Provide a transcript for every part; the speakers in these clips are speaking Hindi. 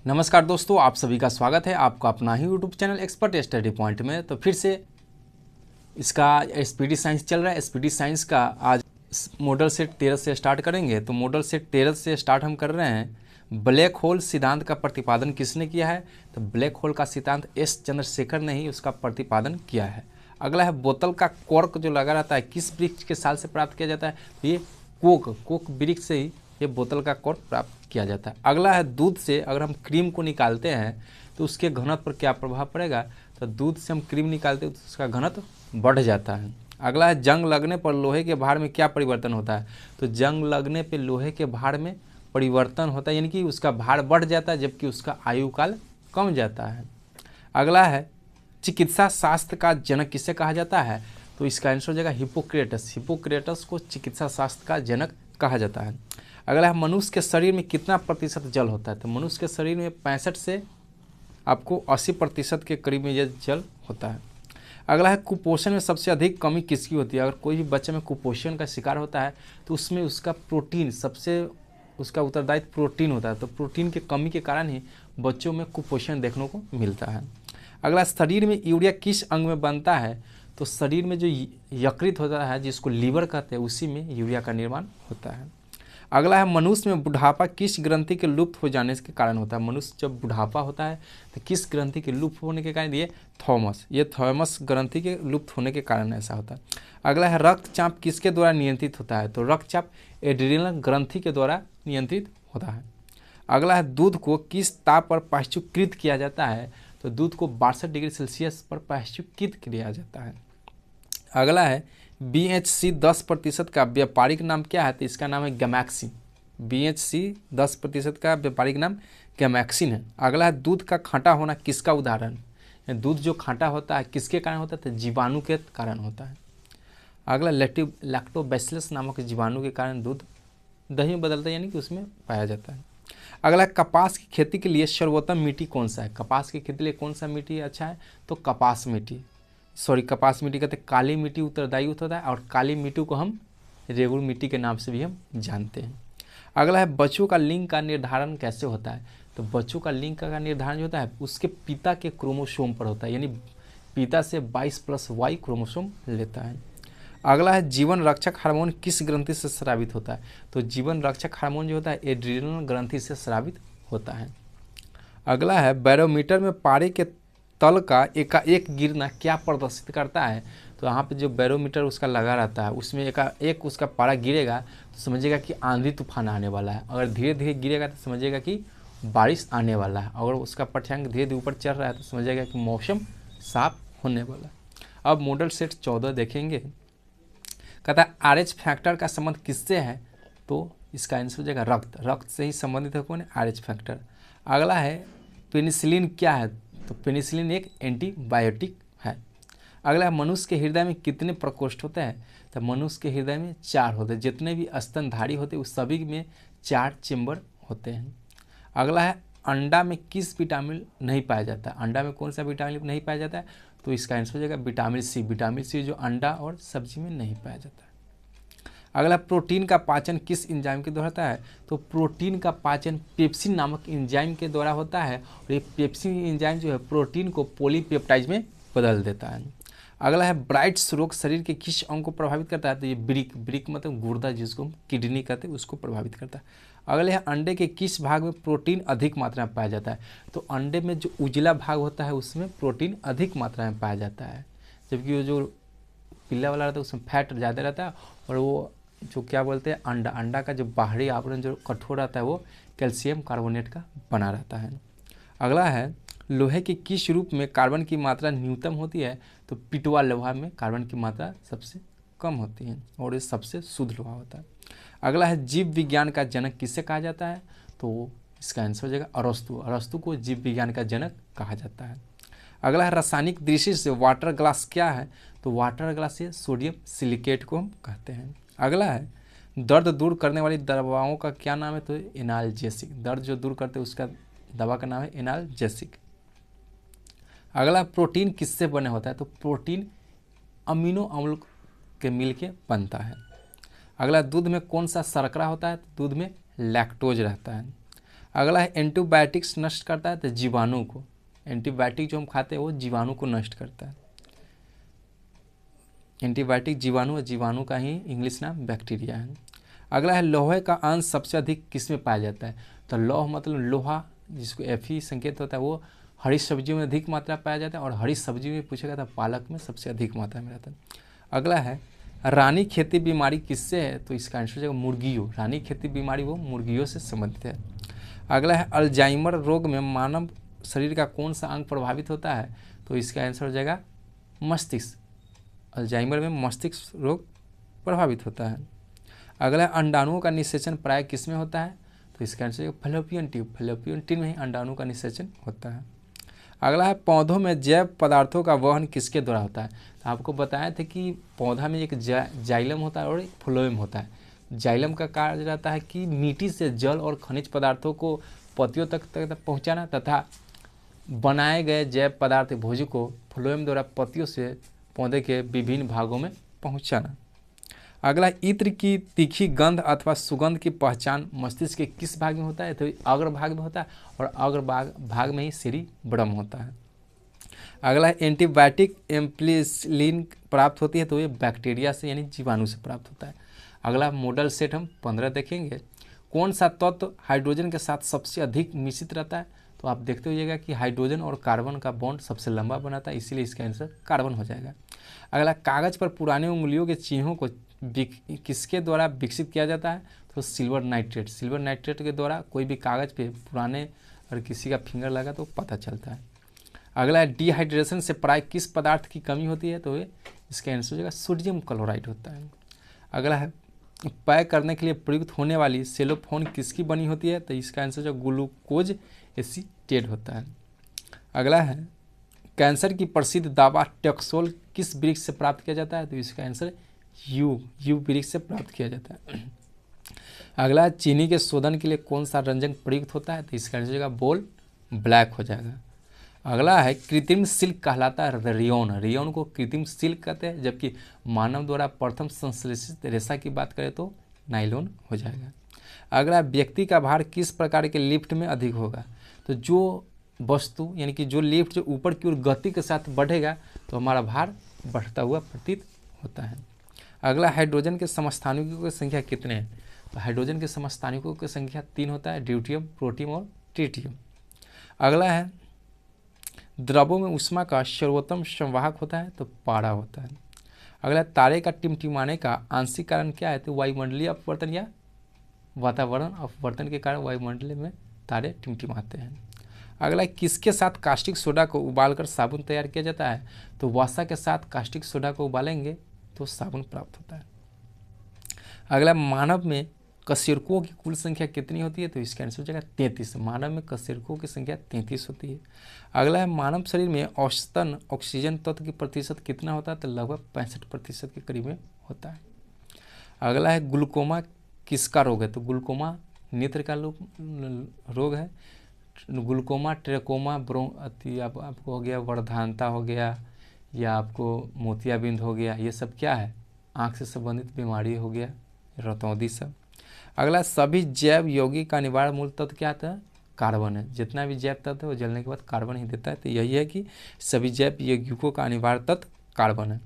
नमस्कार दोस्तों, आप सभी का स्वागत है आपका अपना ही YouTube channel expert study point में। तो फिर से इसका एसपीटी साइंस चल रहा है। एसपीटी साइंस का आज मॉडल सेट 13 से स्टार्ट करेंगे। तो मॉडल सेट 13 से स्टार्ट हम कर रहे हैं। ब्लैक होल सिद्धांत का प्रतिपादन किसने किया है? तो ब्लैक होल का सिद्धांत एस चंद्रशेखर ने ही उसका प्रतिपादन किया है। अगला है बोतल का कॉर्क जो लगा रहता है किस वृक्ष के साल से प्राप्त किया जाता है? तो ये कोक वृक्ष से ही ये बोतल का कॉर्क प्राप्त किया जाता है। अगला है दूध से अगर हम क्रीम को निकालते हैं तो उसके घनत्व पर क्या प्रभाव पड़ेगा? तो दूध से हम क्रीम निकालते हैं तो उसका घनत्व बढ़ जाता है। अगला है जंग लगने पर लोहे के भार में क्या परिवर्तन होता है? तो जंग लगने पर लोहे के भार में परिवर्तन होता है, यानी कि उसका भार बढ़ जाता है जबकि उसका आयु काल कम जाता है। अगला है चिकित्सा शास्त्र का जनक किसे कहा जाता है? तो इसका आंसर हो जाएगा हिपोक्रेटस। हिपोक्रेटस को चिकित्सा शास्त्र का जनक कहा जाता है। अगला है मनुष्य के शरीर में कितना प्रतिशत जल होता है? तो मनुष्य के शरीर में 65 से आपको 80% के करीब में यह जल होता है। अगला है कुपोषण में सबसे अधिक कमी किसकी होती है? अगर कोई भी बच्चे में कुपोषण का शिकार होता है तो उसमें उसका प्रोटीन सबसे उसका उत्तरदायित्व प्रोटीन होता है। तो प्रोटीन की कमी के कारण ही बच्चों में कुपोषण देखने को मिलता है। अगला शरीर में यूरिया किस अंग में बनता है? तो शरीर में जो यकृत होता है जिसको लीवर कहते हैं उसी में यूरिया का निर्माण होता है। अगला है मनुष्य में बुढ़ापा किस ग्रंथि के लुप्त हो जाने के कारण होता है? मनुष्य जब बुढ़ापा होता है तो किस ग्रंथि के लुप्त होने के कारण? ये थॉमस ग्रंथि के लुप्त होने के कारण ऐसा होता है। अगला है रक्तचाप किसके द्वारा नियंत्रित होता है? तो रक्तचाप एड्रिनल ग्रंथि के द्वारा नियंत्रित होता है। अगला है दूध को किस ताप पर पाश्चुकृत किया जाता है? तो दूध को 62 डिग्री सेल्सियस पर पाश्चुकृत किया जाता है। अगला है BHC 10% का व्यापारिक नाम क्या है? तो इसका नाम है गैमेक्सिन। BHC 10% का व्यापारिक नाम गैमेक्सिन है। अगला है दूध का खट्टा होना किसका उदाहरण? दूध जो खट्टा होता है किसके कारण होता है? तो जीवाणु के कारण होता है। अगला लैक्टोबैसिलस नामक जीवाणु के कारण दूध दही में बदलता है, यानी कि उसमें पाया जाता है। अगला कपास की खेती के लिए सर्वोत्तम मिट्टी कौन सा है? कपास की खेती के लिए कौन सा मिट्टी अच्छा है? तो कपास मिट्टी कहते हैं। काली मिट्टी उत्तरदायी होता है और काली मिट्टी को हम रेगुड़ मिट्टी के नाम से भी हम जानते हैं। अगला है बच्चों का लिंग का निर्धारण कैसे होता है? तो बच्चों का लिंग का निर्धारण जो होता है उसके पिता के क्रोमोसोम पर होता है, यानी पिता से 22+Y क्रोमोसोम लेता है। अगला है जीवन रक्षक हार्मोन किस ग्रंथि से स्रावित होता है? तो जीवन रक्षक हार्मोन जो होता है एड्रिनल ग्रंथि से स्रावित होता है। अगला है बैरोमीटर में पारे के तल का एकाएक गिरना क्या प्रदर्शित करता है? तो यहाँ पे जो बैरोमीटर उसका लगा रहता है उसमें एकाएक उसका पारा गिरेगा तो समझिएगा कि आंधी तूफान आने वाला है। अगर धीरे धीरे गिरेगा तो समझिएगा कि बारिश आने वाला है। अगर उसका पाठ्यांक धीरे धीरे ऊपर चढ़ रहा है तो समझिएगा कि मौसम साफ होने वाला है। अब मॉडल सेट 14 देखेंगे। कहता है RH फैक्टर का संबंध किससे है? तो इसका आंसर हो जाएगा रक्त से ही संबंधित है। कौन है? RH factor. अगला है पेनिसिलिन क्या है? तो पेनिसिलिन एक एंटीबायोटिक है। अगला है मनुष्य के हृदय में कितने प्रकोष्ठ होते हैं? तो मनुष्य के हृदय में 4 होते हैं। जितने भी स्तनधारी होते हैं उस सभी में 4 चेम्बर होते हैं। अगला है अंडा में किस विटामिन नहीं पाया जाता है? अंडा में कौन सा विटामिन नहीं पाया जाता है? तो इसका आंसर हो जाएगा विटामिन सी। विटामिन सी जो अंडा और सब्जी में नहीं पाया जाता है। अगला प्रोटीन का पाचन किस एंजाइम के द्वारा होता है? तो प्रोटीन का पाचन पेप्सिन नामक एंजाइम के द्वारा होता है और ये पेप्सिन एंजाइम जो है प्रोटीन को पॉलीपेप्टाइड में बदल देता है। अगला है ब्राइट्स रोग शरीर के किस अंग को प्रभावित करता है? तो ये ब्रिक मतलब गुर्दा जिसको हम किडनी कहते हैं उसको प्रभावित करता है। अगले है अंडे के किस भाग में प्रोटीन अधिक मात्रा में पाया जाता है? तो अंडे में जो उजला भाग होता है उसमें प्रोटीन अधिक मात्रा में पाया जाता है, जबकि वो जो पीला वाला रहता है उसमें फैट ज़्यादा रहता है और वो जो क्या बोलते हैं अंडा का जो बाहरी आवरण जो कठोर रहता है वो कैल्शियम कार्बोनेट का बना रहता है। अगला है लोहे के किस रूप में कार्बन की मात्रा न्यूनतम होती है? तो पिटवा लोहा में कार्बन की मात्रा सबसे कम होती है और ये सबसे शुद्ध लोहा होता है। अगला है जीव विज्ञान का जनक किसे कहा जाता है? तो इसका आंसर हो जाएगा अरस्तु। अरस्तु को जीव विज्ञान का जनक कहा जाता है। अगला है रासायनिक दृष्टि से वाटर ग्लास क्या है? तो वाटर ग्लास से सोडियम सिलिकेट को हम कहते हैं। अगला है दर्द दूर करने वाली दवाओं का क्या नाम है? तो एनाल्जेसिक। दर्द जो दूर करते हैं उसका दवा का नाम है एनाल्जेसिक। अगला प्रोटीन किससे बने होता है? तो प्रोटीन अमीनो अम्ल के मिल के बनता है। अगला दूध में कौन सा शर्करा होता है? तो दूध में लैक्टोज रहता है। अगला है एंटीबायोटिक्स नष्ट करता है तो जीवाणु को, एंटीबायोटिक जो हम खाते हैं वो जीवाणु को नष्ट करता है। एंटीबायोटिक जीवाणु, जीवाणु का ही इंग्लिश नाम बैक्टीरिया है। अगला है लोहे का अंश सबसे अधिक किस में पाया जाता है, तो लौह मतलब लोहा जिसको Fe संकेत होता है वो हरी सब्जियों में अधिक मात्रा पाया जाता है, और हरी सब्जी में पूछेगा तो पालक में सबसे अधिक मात्रा में रहता है। अगला है रानी खेती बीमारी किससे है, तो इसका आंसर हो जाएगा मुर्गियों, रानी खेती बीमारी वो मुर्गियों से संबंधित है। अगला है अल्जाइमर रोग में मानव शरीर का कौन सा अंग प्रभावित होता है, तो इसका आंसर हो जाएगा मस्तिष्क, अल्जाइमर में मस्तिष्क रोग प्रभावित होता है। अगला अंडाणुओं का निषेचन प्राय किस में होता है, तो इसका answer fallopian tube, fallopian tube में ही अंडाणु का निषेचन होता है। अगला है पौधों में जैव पदार्थों का वहन किसके द्वारा होता है, तो आपको बताया था कि पौधा में एक जाइलम होता है और एक फ्लोएम होता है। जाइलम का कार्य रहता है कि मिट्टी से जल और खनिज पदार्थों को पत्तियों तक पहुँचाना, तथा बनाए गए जैव पदार्थ भोज्य को फ्लोएम द्वारा पत्तियों से पौधे के विभिन्न भागों में पहुँचाना। अगला इत्र की तीखी गंध अथवा सुगंध की पहचान मस्तिष्क के किस भाग में होता है, तो अग्र भाग में होता है, और अग्र भाग में ही सेरिब्रम होता है। अगला एंटीबायोटिक एम्प्लिसिलिन प्राप्त होती है, तो ये बैक्टीरिया से यानी जीवाणु से प्राप्त होता है। अगला मॉडल सेट हम 15 देखेंगे। कौन सा तत्व हाइड्रोजन के साथ सबसे अधिक मिश्रित रहता है, तो आप देखते होइएगा कि हाइड्रोजन और कार्बन का बॉन्ड सबसे लंबा बनाता है, इसीलिए इसका आंसर कार्बन हो जाएगा। अगला कागज पर पुराने उंगलियों के चिन्हों को किसके द्वारा विकसित किया जाता है, तो सिल्वर नाइट्रेट, सिल्वर नाइट्रेट के द्वारा कोई भी कागज पे पुराने और किसी का फिंगर लगा तो पता चलता है। अगला है डिहाइड्रेशन से प्राय किस पदार्थ की कमी होती है, तो ये इसका आंसर हो जाएगा सोडियम क्लोराइड होता है। अगला है पैक करने के लिए प्रयुक्त होने वाली सेलोफोन किसकी बनी होती है, तो इसका आंसर जो ग्लूकोज एसीटेट होता है। अगला है कैंसर की प्रसिद्ध दवा टैक्सोल किस वृक्ष से प्राप्त किया जाता है, तो इसका आंसर यू वृक्ष से प्राप्त किया जाता है। अगला चीनी के शोधन के लिए कौन सा रंजक प्रयुक्त होता है, तो इसका आंसर बोल ब्लैक हो जाएगा। अगला है कृत्रिम सिल्क कहलाता है रेयन, रेयन को कृत्रिम सिल्क कहते हैं, जबकि मानव द्वारा प्रथम संश्लेषित रेशा की बात करें तो नायलॉन हो जाएगा। अगला व्यक्ति का भार किस प्रकार के लिफ्ट में अधिक होगा, तो जो वस्तु यानी कि जो लिफ्ट जो ऊपर की ओर गति के साथ बढ़ेगा तो हमारा भार बढ़ता हुआ प्रतीत होता है। अगला हाइड्रोजन के समस्थानिकों की संख्या कितने हैं, तो हाइड्रोजन के समस्थानिकों की संख्या 3 होता है, ड्यूटियम, प्रोटियम और ट्रिटियम। अगला है द्रवों में ऊष्मा का सर्वोत्तम संवाहक होता है, तो पारा होता है। अगला तारे का टिमटिमाने का आंशिक कारण क्या है, तो वायुमंडलीय अपवर्तन या वातावरण अपवर्तन के कारण वायुमंडल में तारे टिमटिमाते हैं। अगला किसके साथ कास्टिक सोडा को उबालकर साबुन तैयार किया जाता है, तो वसा के साथ कास्टिक सोडा को उबालेंगे तो साबुन प्राप्त होता है। अगला मानव में कशेरुकों की कुल संख्या कितनी होती है, तो इसका आंसर हो जाएगा 33। मानव में कशेरुकों की संख्या 33 होती है। अगला है मानव शरीर में औसतन ऑक्सीजन तत्व की प्रतिशत कितना होता है, तो लगभग 65% के करीब में होता है। अगला है ग्लूकोमा किसका रोग है, तो ग्लूकोमा नेत्र का रोग है। ग्लूकोमा, ट्रेकोमा, आपको हो गया वर्धानता हो गया, या आपको मोतियाबिंद हो गया, ये सब क्या है आँख से संबंधित बीमारी हो गया, रतौंधी सब। अगला सभी जैव यौगिक का अनिवार्य मूल तत्व क्या था, कार्बन है। जितना भी जैव तत्व है वो जलने के बाद कार्बन ही देता है, तो यही है कि सभी जैव यौगिकों का अनिवार्य तत्व कार्बन है।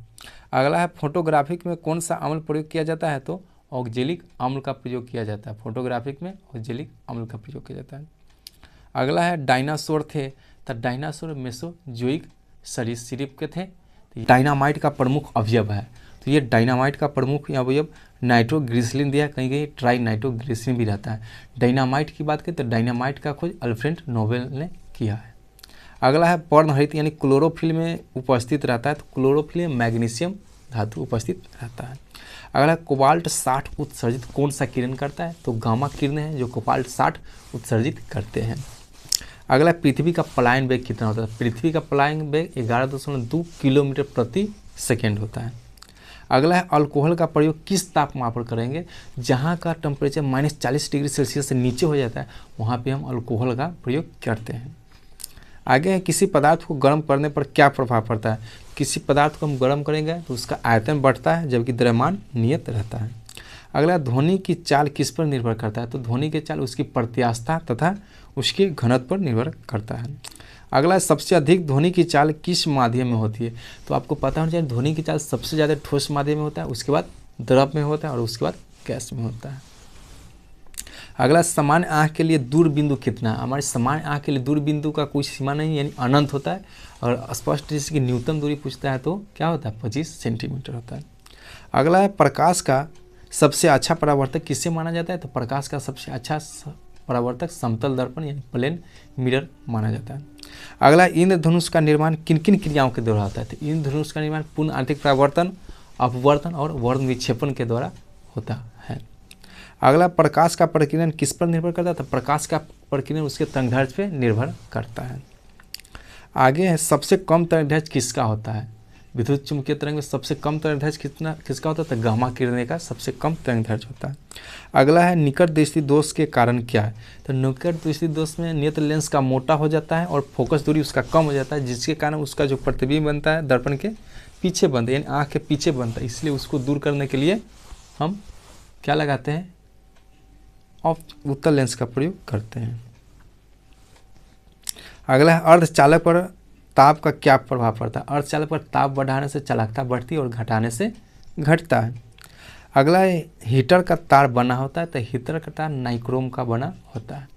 अगला है फोटोग्राफिक में कौन सा अम्ल प्रयोग किया जाता है, तो ऑक्जेलिक अम्ल का प्रयोग किया जाता है। फोटोग्राफिक में ऑक्जेलिक अम्ल का प्रयोग किया जाता है। अगला है डायनासोर थे, तो डायनासोर मेसोजोइक सरीसृप के थे। तो डायनामाइट का प्रमुख अवयव है, तो ये डायनामाइट का प्रमुख अवयव नाइट्रोग्लिसरीन दिया है, कहीं कहीं ट्राई नाइट्रोग्लिसरीन भी रहता है। डायनामाइट की बात करें तो डायनामाइट का खोज अल्फ्रेड नोबेल ने किया है। अगला है पर्णहरित यानी क्लोरोफिल में उपस्थित रहता है, तो क्लोरोफिल में मैग्नीशियम धातु उपस्थित रहता है। अगला कोबाल्ट 60 उत्सर्जित कौन सा किरण करता है, तो गामा किरण है जो कोबाल्ट 60 उत्सर्जित करते हैं। अगला पृथ्वी का पलायन वेग कितना होता है, पृथ्वी का पलायन वेग 11.2 किलोमीटर प्रति सेकेंड होता है। अगला है अल्कोहल का प्रयोग किस तापमान पर करेंगे, जहाँ का टेम्परेचर -40 डिग्री सेल्सियस से नीचे हो जाता है वहाँ पे हम अल्कोहल का प्रयोग करते हैं। आगे है किसी पदार्थ को गर्म करने पर क्या प्रभाव पड़ता है, किसी पदार्थ को हम गर्म करेंगे तो उसका आयतन बढ़ता है जबकि द्रव्यमान नियत रहता है। अगला, ध्वनि की चाल किस पर निर्भर करता है? तो ध्वनि की चाल उसकी प्रत्यास्थता तथा उसके घनत्व पर निर्भर करता है। अगला, सबसे अधिक ध्वनि की चाल किस माध्यम में होती है? तो आपको पता होना चाहिए ध्वनि की चाल सबसे ज़्यादा ठोस माध्यम में होता है, उसके बाद द्रव में होता है और उसके बाद गैस में होता है। अगला, सामान्य आँख के लिए दूर बिंदु कितना है? हमारे सामान्य आँख के लिए दूर बिंदु का कोई सीमा नहीं, यानी अनंत होता है। और स्पष्ट जैसे कि न्यूनतम दूरी पूछता है तो क्या होता है? 25 सेंटीमीटर होता है। अगला है, प्रकाश का सबसे अच्छा परावर्तक किससे माना जाता है? तो प्रकाश का सबसे अच्छा परावर्तक समतल दर्पण यानी प्लेन मिरर माना जाता है। अगला, इंद्रधनुष का निर्माण किन किन क्रियाओं के द्वारा होता है? तो इंद्रधनुष का निर्माण पूर्ण आंतरिक परावर्तन, अपवर्तन और वर्ण विक्षेपण के द्वारा होता है। अगला, प्रकाश का प्रकीर्णन किस पर निर्भर करता है? तो प्रकाश का प्रकीर्णन उसके तरंगदैर्ध्य पर निर्भर करता है। आगे है, सबसे कम तरंगदैर्ध्य किसका होता है? विद्युत चुंबकीय तरंग में सबसे कम तरंगदैर्ध्य किसका होता है? तो गामा किरणें का सबसे कम तरंगदैर्ध्य होता है। अगला है, निकट दृष्टि दोष के कारण क्या है? तो निकट दृष्टि दोष में नेत्र लेंस का मोटा हो जाता है और फोकस दूरी उसका कम हो जाता है, जिसके कारण उसका जो प्रतिबिंब बनता है दर्पण के पीछे बनता है, यानी आँख के पीछे बनता है। इसलिए उसको दूर करने के लिए हम क्या लगाते हैं? उत्तल लेंस का प्रयोग करते हैं। अगला है, अर्धचालक पर ताप का क्या प्रभाव पड़ता है? अर्धचालक पर ताप बढ़ाने से चालकता बढ़ती है और घटाने से घटता है। अगला है, हीटर का तार बना होता है, तो हीटर का तार नाइक्रोम का बना होता है।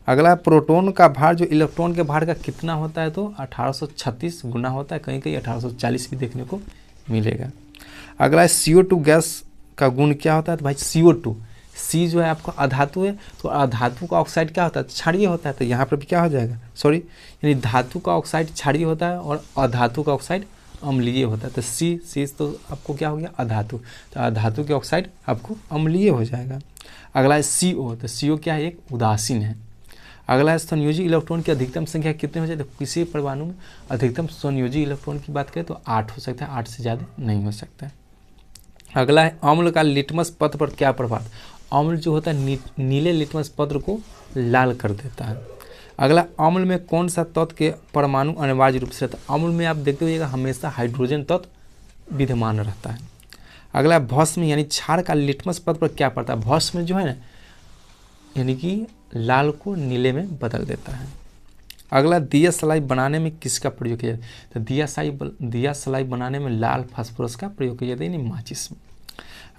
अगला, प्रोटॉन का भार जो इलेक्ट्रॉन के भार का कितना होता है? तो 1836 गुना होता है, कहीं कहीं 1840 भी देखने को मिलेगा। अगला है, CO2 गैस का गुण क्या होता है? तो भाई CO2, सी जो है आपका अधातु है, तो अधातु का ऑक्साइड क्या होता है? क्षारीय होता है। तो यहाँ पर भी क्या हो जाएगा? सॉरी, यानी धातु का ऑक्साइड क्षारीय होता है और अधातु का ऑक्साइड अम्लीय होता है। तो सी तो आपको क्या हो गया? अधातु। तो अधातु के ऑक्साइड आपको अम्लीय हो जाएगा। अगला है CO, तो CO क्या है? एक उदासीन है। अगला है, संयोजी इलेक्ट्रॉन की अधिकतम संख्या कितने हो जाए? तो किसी परमाणु में अधिकतम संयोजी इलेक्ट्रॉन की बात करें तो 8 हो सकता है, 8 से ज़्यादा नहीं हो सकता है। अगला है, अम्ल का लिटमस पत्र पर क्या प्रभाव? अम्ल जो होता है नीले लिटमस पत्र को लाल कर देता है। अगला, अम्ल में कौन सा तत्व के परमाणु अनिवार्य रूप से रहता है? अम्ल में आप देखते होइएगा हमेशा हाइड्रोजन तत्व विद्यमान रहता है। अगला, भस्म यानी क्षार का लिटमस पत्र पर क्या पड़ता है? भस्म जो है ना, यानी कि लाल को नीले में बदल देता है। अगला, दिया सलाई बनाने में किसका प्रयोग किया जाता है? तो दिया सलाई बनाने में लाल फास्फोरस का प्रयोग किया जाता है, यानी माचिस में।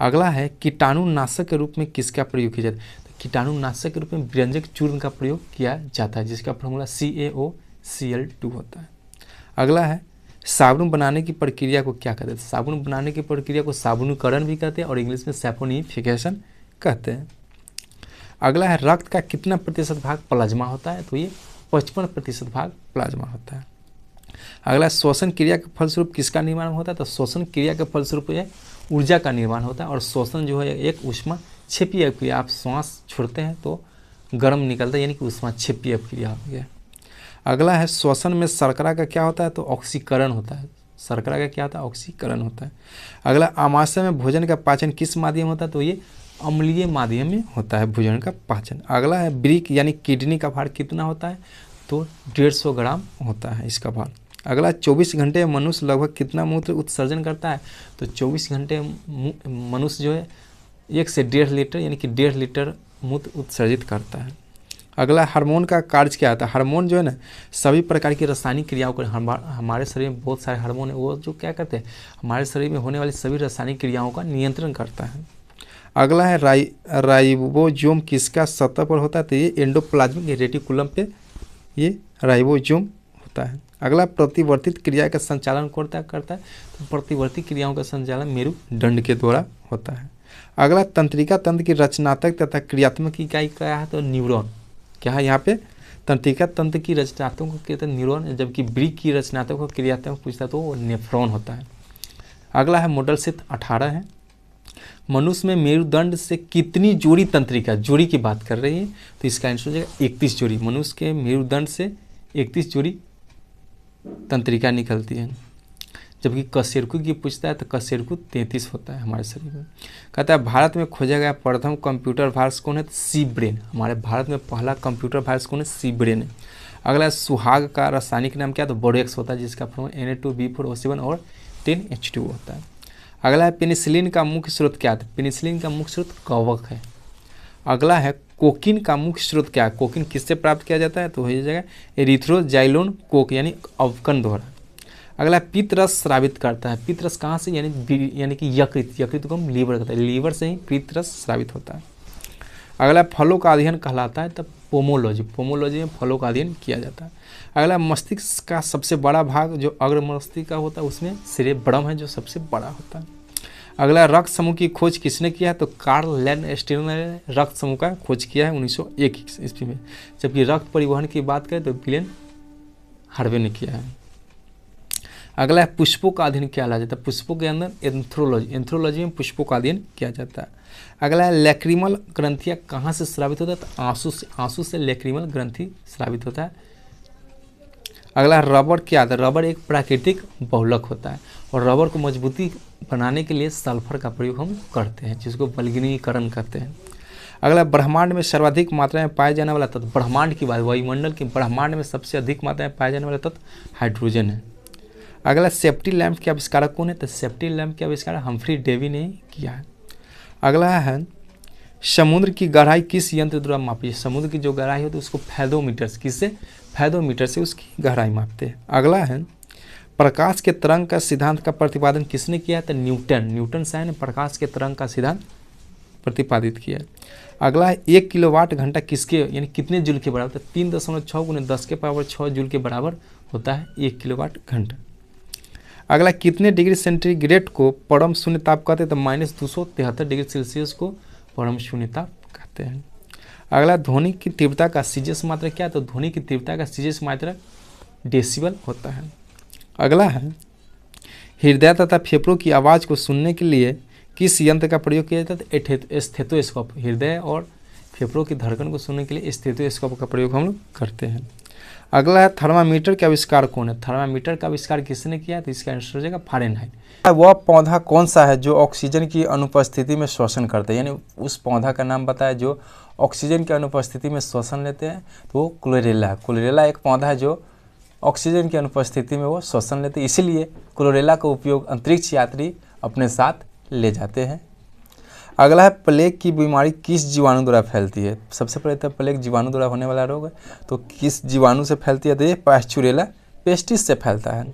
अगला है, कीटाणुनाशक के रूप में किसका प्रयोग किया जाता है? तो कीटाणुनाशक के रूप में व्यंजक चूर्ण का प्रयोग किया जाता है, जिसका फॉर्मूला CaOCl2 होता है। अगला है, साबुन बनाने की प्रक्रिया को क्या कहते हैं? साबुन बनाने की प्रक्रिया को साबुनीकरण भी कहते हैं और इंग्लिश में सैपोनिफिकेशन कहते हैं। अगला है, रक्त का कितना प्रतिशत भाग प्लाज्मा होता है? तो ये 55% भाग प्लाज्मा होता है। अगला, श्वसन क्रिया के फलस्वरूप किसका निर्माण होता है? तो श्वसन क्रिया के फलस्वरूप ये ऊर्जा का निर्माण होता है और श्वसन जो है एक ऊष्मा क्षेपीय क्रिया। आप श्वास छोड़ते हैं तो गर्म निकलता है, यानी कि ऊष्मा क्षेपीय क्रिया हो गया। अगला है, श्वसन में शर्करा का क्या होता है? तो ऑक्सीकरण होता है। शर्करा का क्या होता है? ऑक्सीकरण होता है। अगला, आमाशय में भोजन का पाचन किस माध्यम होता है? तो ये अम्लीय माध्यम में होता है भोजन का पाचन। अगला है, ब्रिक यानी किडनी का भार कितना होता है? तो 150 ग्राम होता है इसका भार। अगला, 24 घंटे में मनुष्य लगभग कितना मूत्र उत्सर्जन करता है? तो 24 घंटे मनुष्य जो है 1 से 1.5 लीटर यानी कि 1.5 लीटर मूत्र उत्सर्जित करता है। अगला, हार्मोन का कार्य क्या होता है? हार्मोन जो है ना, सभी प्रकार की रासायनिक क्रियाओं को, हमारे शरीर में बहुत सारे हार्मोन है, वो जो क्या करते हैं? हमारे शरीर में होने वाली सभी रासायनिक क्रियाओं का नियंत्रण करता है। अगला है, राइबोसोम किसका सतह पर होता है? तो ये एंडोप्लाज्मिक रेटिकुलम पे ये राइबोसोम होता है। अगला, प्रतिवर्तित क्रिया का संचालन करता है तो प्रतिवर्ती क्रियाओं का संचालन मेरुदंड के द्वारा होता है। अगला, तंत्रिका तंत्र की रचनात्मक तथा क्रियात्मक इकाई क्या है? तो न्यूरॉन। क्या है यहाँ पे? तंत्रिका तंत्र की रचनात्मक को कहते हैं न्यूरॉन, जबकि ब्रिक की रचनात्मक को क्रियात्मक पूछता है तो वो नेफ्रॉन होता है। अगला है, मॉडल से 18 है, मनुष्य में मेरुदंड से कितनी जोड़ी तंत्रिका, जोड़ी की बात कर रही है, तो इसका आंसर हो जाएगा 31 जोड़ी। मनुष्य के मेरुदंड से 31 जोड़ी तंत्रिका निकलती है, जबकि कशेरुकी की पूछता है तो कशेरुकी 33 होता है हमारे शरीर में। कहता है, भारत में खोजा गया प्रथम कंप्यूटर वायरस कौन है? तो सी ब्रेन। हमारे भारत में पहला कंप्यूटर वायरस कौन है? सी ब्रेन है। अगला, सुहाग का रासायनिक नाम क्या है? तो बोरेक्स होता है, जिसका फॉर्मूला Na2B4O7 और 10H2 होता है। अगला है पेनिसिलिन का मुख्य स्रोत क्या है? पेनिसिलिन का मुख्य स्रोत कवक है। अगला है कोकीन का मुख्य स्रोत क्या है? कोकीन किससे प्राप्त किया जाता है? तो हो जाएगा एरिथ्रोजाइलोन कोक यानी अवकन द्वारा। अगला पित्त रस स्रावित करता है। पित्त रस कहाँ से? यानी कि यकृत को हम लीवर कहते हैं, लीवर से ही पित्त रस स्रावित होता है। अगला फलों का अध्ययन कहलाता है तब पोमोलॉजी में फलों का अध्ययन किया जाता है। अगला मस्तिष्क का सबसे बड़ा भाग जो अग्र मस्तिष्क का होता है उसमें सेरेब्रम है जो सबसे बड़ा होता है। अगला रक्त समूह की खोज किसने किया है? तो कार्ल लैंडस्टीनर ने रक्त समूह का खोज किया है 1901 ईस्वी में। जबकि रक्त परिवहन की बात करें तो विलियम हार्वे ने किया है। अगला है पुष्पों का अध्ययन क्या किया जाता है? पुष्पों के अंदर एंथ्रोलॉजी में पुष्पों का अध्ययन किया जाता है। अगला है लैक्रिमल ग्रंथियाँ कहाँ से स्रावित होता है? तो आंसू से लैक्रिमल ग्रंथि स्रावित होता है। अगला रबर क्या है? रबर एक प्राकृतिक बहुलक होता है और रबर को मजबूती बनाने के लिए सल्फर का प्रयोग हम करते हैं जिसको वल्गनीकरण कहते हैं। अगला ब्रह्मांड में सर्वाधिक मात्रा में पाए जाने वाला तत्व, ब्रह्मांड की बात, वायुमंडल के ब्रह्मांड में सबसे अधिक मात्रा में पाए जाने वाला तत्व हाइड्रोजन है। अगला सेफ्टी लैंप के आविष्कारक कौन है? तो सेफ्टी लैंप के आविष्कार हम्फ्री डेवी ने किया है। अगला है समुद्र की गहराई किस यंत्र द्वारा मापी है? समुद्र की जो गहराई होती है उसको फैदोमीटर से उसकी गहराई मापते हैं। अगला है प्रकाश के तरंग का सिद्धांत का प्रतिपादन किसने किया है? तो न्यूटन साहब ने प्रकाश के तरंग का सिद्धांत प्रतिपादित किया है। अगला है 1 किलोवाट घंटा किसके यानी कितने जूल के बराबर? 3.6 × 10⁶ जूल के बराबर होता है 1 किलोवाट घंटा। अगला कितने डिग्री सेंटीग्रेड को परम शून्य ताप कहते हैं? तो -273 डिग्री सेल्सियस को परम शून्य ताप कहते हैं। अगला ध्वनि की तीव्रता का सीजीएस मात्रक क्या है? तो ध्वनि की तीव्रता का सीजीएस मात्रक डेसिबल होता है। अगला है हृदय तथा फेफड़ों की आवाज़ को सुनने के लिए किस यंत्र का प्रयोग किया जाता है? तो स्टेथोस्कोप। हृदय और फेफड़ों की धड़कन को सुनने के लिए स्टेथोस्कोप का प्रयोग हम लोग करते हैं। अगला है थर्मामीटर के आविष्कार कौन है? थर्मामीटर का आविष्कार किसने किया? तो इसका आंसर हो जाएगा फारेनहाइट। वह पौधा कौन सा है जो ऑक्सीजन की अनुपस्थिति में श्वसन करते हैं? यानी उस पौधा का नाम बताया जो ऑक्सीजन की अनुपस्थिति में श्वसन लेते हैं, तो वो क्लोरेला है। क्लोरेला एक पौधा है जो ऑक्सीजन की अनुपस्थिति में वो श्वसन लेते हैं, इसीलिए क्लोरेला का उपयोग अंतरिक्ष यात्री अपने साथ ले जाते हैं। अगला है प्लेग की बीमारी किस जीवाणु द्वारा फैलती है? सबसे पहले तो प्लेग जीवाणु द्वारा होने वाला रोग है, तो किस जीवाणु से फैलती है? तो ये पास्चुरेला पेस्टिस से फैलता है।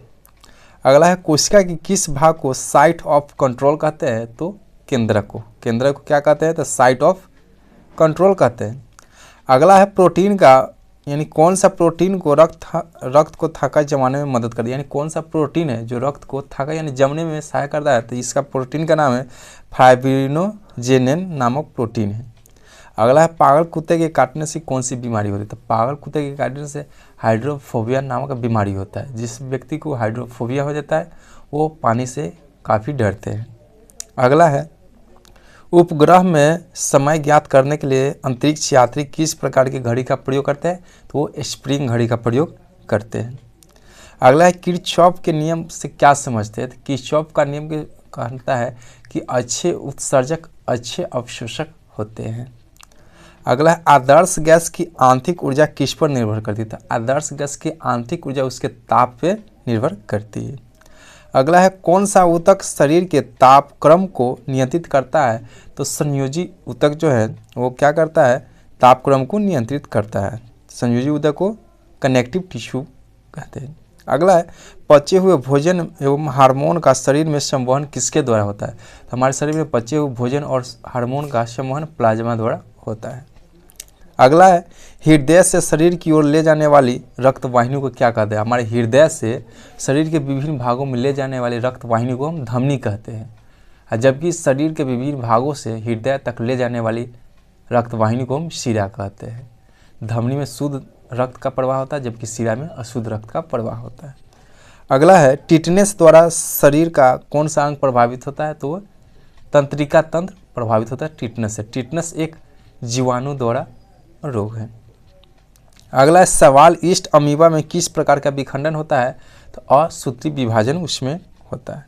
अगला है कोशिका की किस भाग को साइट ऑफ कंट्रोल कहते हैं? तो केंद्रक को क्या कहते हैं? तो साइट ऑफ कंट्रोल कहते हैं। अगला है प्रोटीन का यानी कौन सा प्रोटीन को रक्त को थका जमाने में मदद करता है? यानी कौन सा प्रोटीन है जो रक्त को थका यानी जमने में सहायता करता है? तो इसका प्रोटीन का नाम है फाइब्रिनोजेनिन नामक प्रोटीन है। अगला है पागल कुत्ते के काटने से कौन सी बीमारी होती है? तो पागल कुत्ते के काटने से हाइड्रोफोबिया नामक बीमारी होता है। जिस व्यक्ति को हाइड्रोफोबिया हो जाता है वो पानी से काफ़ी डरते हैं। अगला है उपग्रह में समय ज्ञात करने के लिए अंतरिक्ष यात्री किस प्रकार की घड़ी का प्रयोग करते हैं? तो वो स्प्रिंग घड़ी का प्रयोग करते हैं। अगला है किरचॉफ के नियम से क्या समझते हैं? तो किरचॉफ का नियम कहता है कि अच्छे उत्सर्जक अच्छे अवशोषक होते हैं। अगला है आदर्श गैस की आंतरिक ऊर्जा किस पर निर्भर करती है? आदर्श गैस की आंतरिक ऊर्जा उसके ताप पे निर्भर करती है। अगला है कौन सा ऊतक शरीर के तापक्रम को नियंत्रित करता है? तो संयोजी ऊतक जो है वो क्या करता है? तापक्रम को नियंत्रित करता है। संयोजी ऊतक को कनेक्टिव टिश्यू कहते हैं। अगला है पचे हुए भोजन एवं हार्मोन का शरीर में संवहन किसके द्वारा होता है? तो हमारे शरीर में पचे हुए भोजन और हार्मोन का संवहन प्लाज्मा द्वारा होता है। अगला है हृदय से शरीर की ओर ले जाने वाली रक्त वाहिनी को क्या कहते हैं? हमारे हृदय से शरीर के विभिन्न भागों में ले जाने वाली रक्त वाहिनी को हम धमनी कहते हैं, जबकि शरीर के विभिन्न भागों से हृदय तक ले जाने वाली रक्त वाहिनी को हम शिरा कहते हैं। धमनी में शुद्ध रक्त का प्रवाह होता है जबकि शिरा में अशुद्ध रक्त का प्रवाह होता है। अगला है टिटनेस द्वारा शरीर का कौन सा अंग प्रभावित होता है? तो तंत्रिका तंत्र प्रभावित होता है टिटनेस से। टिटनेस एक जीवाणु द्वारा रोग है। अगला है सवाल ईस्ट अमीबा में किस प्रकार का विखंडन होता है? तो असूत्री विभाजन उसमें होता है।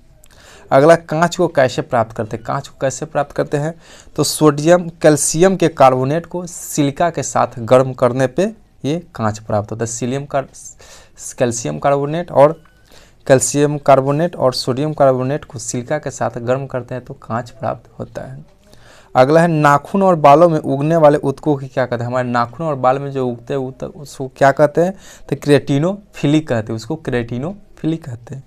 अगला कांच को कैसे प्राप्त करते हैं? कांच को कैसे प्राप्त करते हैं? तो सोडियम कैल्शियम के कार्बोनेट को सिलिका के साथ गर्म करने पे ये कांच प्राप्त होता है। कैल्शियम कार्बोनेट और कैल्शियम कार्बोनेट और सोडियम कार्बोनेट को सिलिका के साथ गर्म करते हैं तो कांच प्राप्त होता है। अगला है नाखून और बालों में उगने वाले ऊतकों की क्या कहते हैं। हमारे नाखून और बाल में जो उगते हैं उसको क्या कहते हैं, तो क्रेटिनोफिली कहते हैं, उसको क्रेटिनोफिली कहते हैं।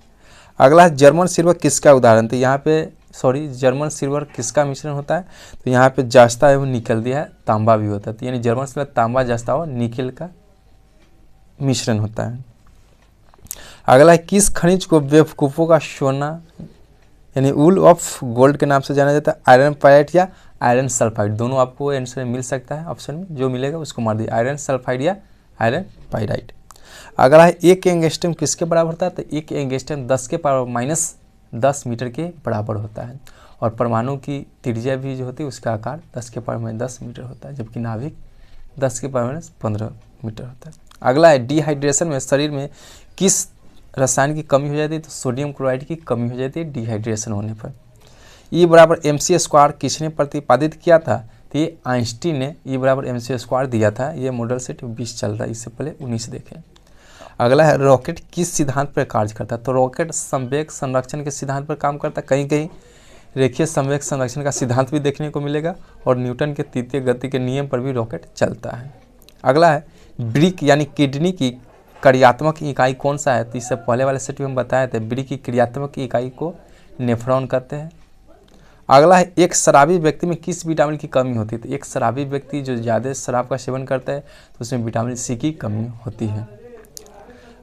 अगला है जर्मन सिल्वर किसका उदाहरण, तो यहाँ पे जर्मन सिल्वर किसका मिश्रण होता है, तो यहाँ पे जस्ता एवं निकल दिया है, तांबा भी होता है, तो यानी जर्मन सिल्वर तांबा जस्ता और निकेल का मिश्रण होता है। अगला है किस खनिज को बेवकूफ़ों का सोना यानी वूल ऑफ गोल्ड के नाम से जाना जाता है, आयरन पाइराइट या आयरन सल्फाइड। दोनों आपको आंसर मिल सकता है, ऑप्शन में जो मिलेगा उसको मार दिए, आयरन सल्फाइड या आयरन पाइराइट। अगला है एक एंगस्ट्रम किसके बराबर होता है, तो एक एंगस्ट्रम 10 के पावर -10 मीटर के बराबर होता है, और परमाणु की त्रिज्या भी जो होती है उसका आकार 10 के पावर -10 मीटर होता है, जबकि नाभिक 10 के पावर -15 मीटर होता है। अगला है डिहाइड्रेशन में शरीर में किस रसायन की कमी हो जाती है, तो सोडियम क्लोराइड की कमी हो जाती है डिहाइड्रेशन होने पर। E बराबर mc² किसने प्रतिपादित किया था, तो ये आइंस्टीन ने E बराबर mc² दिया था। ये मॉडल सेट 20 चल रहा है, इससे पहले 19 देखें। अगला है रॉकेट किस सिद्धांत पर कार्य करता है, तो रॉकेट संवेग संरक्षण के सिद्धांत पर काम करता है। कहीं कहीं रेखीय संवेग संरक्षण का सिद्धांत भी देखने को मिलेगा, और न्यूटन के तृतीय गति के नियम पर भी रॉकेट चलता है। अगला है ब्रिक यानी किडनी की क्रियात्मक इकाई कौन सा है, तो इससे पहले वाले सेट में हम बताए थे, ब्रिक की क्रियात्मक इकाई को नेफ्रॉन कहते हैं। अगला है एक शराबी व्यक्ति में किस विटामिन की कमी होती है, तो एक शराबी व्यक्ति जो ज़्यादा शराब का सेवन करता है तो उसमें विटामिन सी की कमी होती है।